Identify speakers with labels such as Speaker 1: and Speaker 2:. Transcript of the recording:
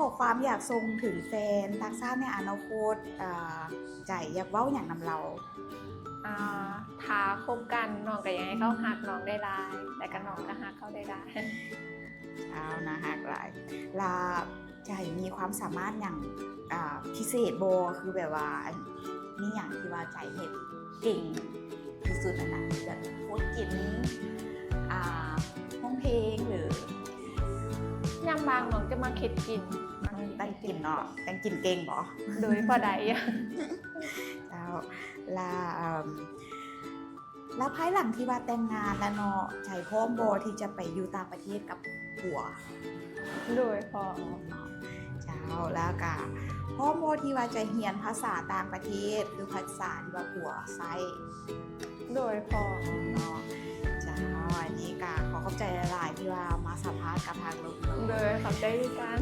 Speaker 1: อความอยากทรงถึงแฟนตักซ่าในอนาคตใจอยากเว้าอย่างนำเรา
Speaker 2: ถ้าคบกันน้องก็ยังให้เขาหักน้องได้หลายแต่ก็น้องก็หักเขาได้หลาย
Speaker 1: เอานะฮักหลายลาใจมีความสามารถอย่างพิเศษโบคือแบบว่านี่อย่างที่ว่าใจเห็นเก่งที่สุดนะแบบพูดกินห้องเพลงหรือย
Speaker 2: ามบางน้องจะมาเข็ดกิน
Speaker 1: แต่งกินเนาะแต่งกินเก่งบ่
Speaker 2: โดยพอใด
Speaker 1: แล้วภายหลังที่ว่าแต่งงานแล้วเนาะใจพร้อมโบที่จะไปอยู่ต่างประเทศกับผัว
Speaker 2: โดยพอ
Speaker 1: เจ้าแล้วก็พร้อมโบที่ว่าจะเรียนภาษาต่างประเทศคือภาษาที่ว่าผัวใช้
Speaker 2: โดยพอ
Speaker 1: เนาะเจ้าอันนี้ก็ขอขอบใจหลายๆที่ว่ามาสัมภาษณ์กับทางลูก
Speaker 2: โดยขอบใจด้วยกัน